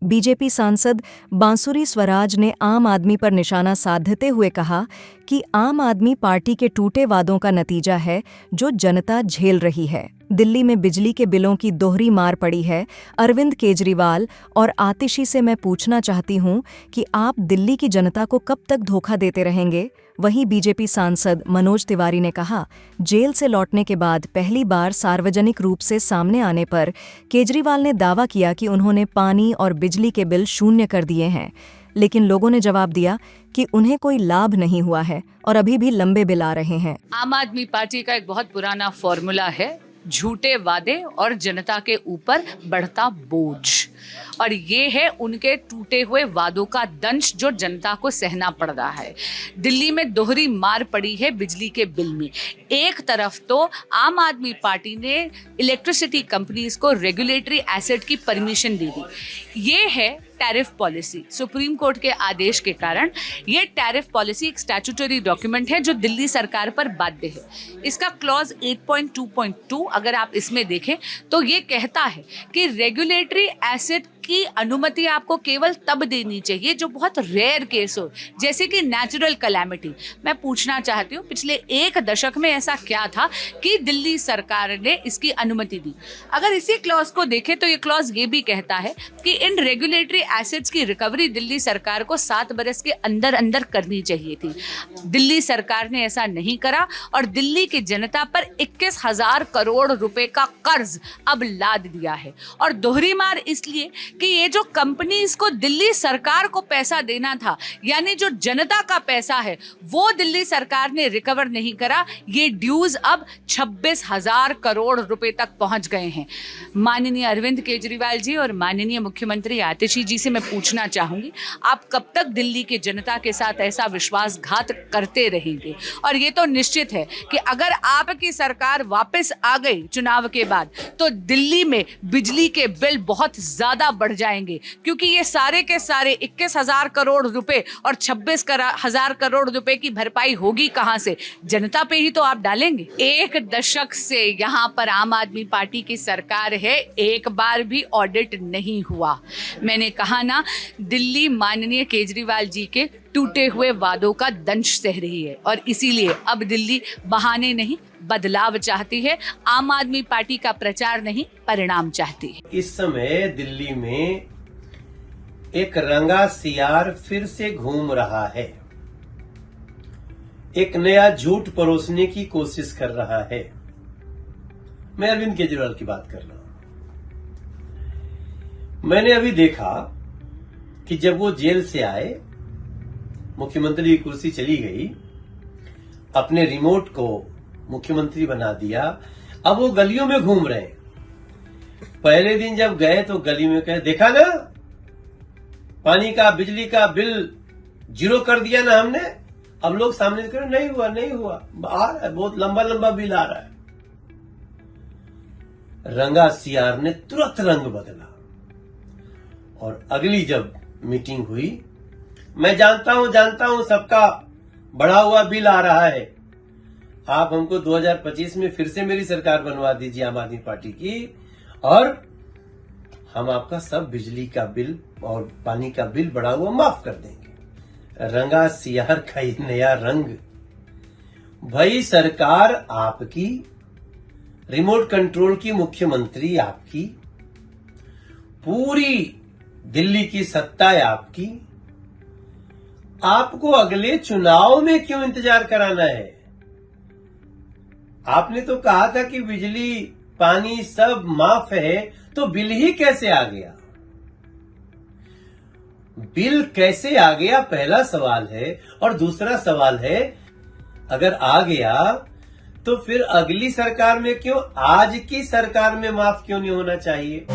BJP सांसद बांसुरी स्वराज ने आम आदमी पर निशाना साधते हुए कहा कि आम आदमी पार्टी के टूटे वादों का नतीजा है जो जनता झेल रही है। दिल्ली में बिजली के बिलों की दोहरी मार पड़ी है। अरविंद केजरीवाल और आतिशी से मैं पूछना चाहती हूं कि आप दिल्ली की जनता को कब तक धोखा देते रहेंगे? वहीं बीजेपी सांसद मनोज तिवारी ने कहा, जेल से लौटने के बाद पहली बार सार्वजनिक रूप से सामने आने पर केजरीवाल ने दावा किया कि उन्होंने पानी और बिजली के बिल शून्य कर दिए हैं, लेकिन लोगों ने जवाब दिया कि उन्हें कोई लाभ नहीं हुआ है और अभी भी लंबे बिल आ रहे हैं। आम आदमी पार्टी का एक बहुत पुराना फॉर्मूला है, झूठे वादे और जनता के ऊपर बढ़ता बोझ, और ये है उनके टूटे हुए वादों का दंश जो जनता को सहना पड़ रहा है। दिल्ली में दोहरी मार पड़ी है बिजली के बिल में। एक तरफ तो आम आदमी पार्टी ने इलेक्ट्रिसिटी कंपनीज को रेगुलेटरी एसेट की परमिशन दे दी। ये है टैरिफ पॉलिसी। सुप्रीम कोर्ट के आदेश के कारण ये टैरिफ पॉलिसी एक स्टैट्यूटरी डॉक्यूमेंट है जो दिल्ली सरकार पर बाध्य है। इसका क्लॉज 8.2.2 अगर आप इसमें देखें तो ये कहता है कि रेगुलेटरी एसेट की अनुमति आपको केवल तब देनी चाहिए जो बहुत रेयर केस हो, जैसे कि नेचुरल कैलामिटी। मैं पूछना चाहती हूँ, पिछले एक दशक में ऐसा क्या था कि दिल्ली सरकार ने इसकी अनुमति दी? अगर इसी क्लॉज को देखें तो ये क्लॉज ये भी कहता है कि इन रेगुलेटरी एसेट्स की रिकवरी दिल्ली सरकार को 7 बरस के अंदर अंदर करनी चाहिए थी। दिल्ली सरकार ने ऐसा नहीं करा और दिल्ली की जनता पर 21,000 करोड़ रुपए का कर्ज अब लाद दिया है। और दोहरी मार इसलिए कि ये जो कंपनीज को दिल्ली सरकार को पैसा देना था, यानी जो जनता का पैसा है, वो दिल्ली सरकार ने रिकवर नहीं करा। ये ड्यूज अब 26,000 करोड़ रुपए तक पहुंच गए हैं। माननीय अरविंद केजरीवाल जी और माननीय मुख्यमंत्री आतिशी जी से मैं पूछना चाहूंगी, आप कब तक दिल्ली की जनता के साथ ऐसा विश्वासघात करते रहेंगे? और ये तो निश्चित है कि अगर आपकी सरकार वापस आ गई चुनाव के बाद तो दिल्ली में बिजली के बिल बहुत ज्यादा बढ़ जाएंगे, क्योंकि ये सारे के सारे 21,000 करोड़ रुपए और 26,000 करोड़ रुपए की भरपाई होगी कहां से? जनता पे ही तो आप डालेंगे। एक दशक से यहां पर आम आदमी पार्टी की सरकार है, एक बार भी ऑडिट नहीं हुआ। मैंने कहा ना, दिल्ली माननीय केजरीवाल जी के टूटे हुए वादों का दंश सह रही है और इसीलिए अब दिल्ली बहाने नहीं बदलाव चाहती है। आम आदमी पार्टी का प्रचार नहीं, परिणाम चाहती है। इस समय दिल्ली में एक रंगा सियार फिर से घूम रहा है, एक नया झूठ परोसने की कोशिश कर रहा है। मैं अरविंद केजरीवाल की बात कर रहा हूं। मैंने अभी देखा कि जब वो जेल से आए, मुख्यमंत्री की कुर्सी चली गई, अपने रिमोट को मुख्यमंत्री बना दिया, अब वो गलियों में घूम रहे हैं। पहले दिन जब गए तो गली में कहे, देखा ना, पानी का बिजली का बिल 0 कर दिया ना हमने। अब लोग सामने से कह रहे, नहीं हुआ नहीं हुआ, आ रहा है, बहुत लंबा लंबा बिल आ रहा है। रंगा सियार ने तुरंत रंग बदला और अगली जब मीटिंग हुई, मैं जानता हूं सबका बढ़ा हुआ बिल आ रहा है, आप हमको 2025 में फिर से मेरी सरकार बनवा दीजिए आम आदमी पार्टी की, और हम आपका सब बिजली का बिल और पानी का बिल बढ़ा हुआ माफ कर देंगे। रंगा सियार का ये नया रंग। भाई, सरकार आपकी, रिमोट कंट्रोल की मुख्यमंत्री आपकी, पूरी दिल्ली की सत्ता है आपकी, आपको अगले चुनाव में क्यों इंतजार कराना है? आपने तो कहा था कि बिजली पानी सब माफ है, तो बिल ही कैसे आ गया? बिल कैसे आ गया पहला सवाल है, और दूसरा सवाल है, अगर आ गया तो फिर अगली सरकार में क्यों, आज की सरकार में माफ क्यों नहीं होना चाहिए?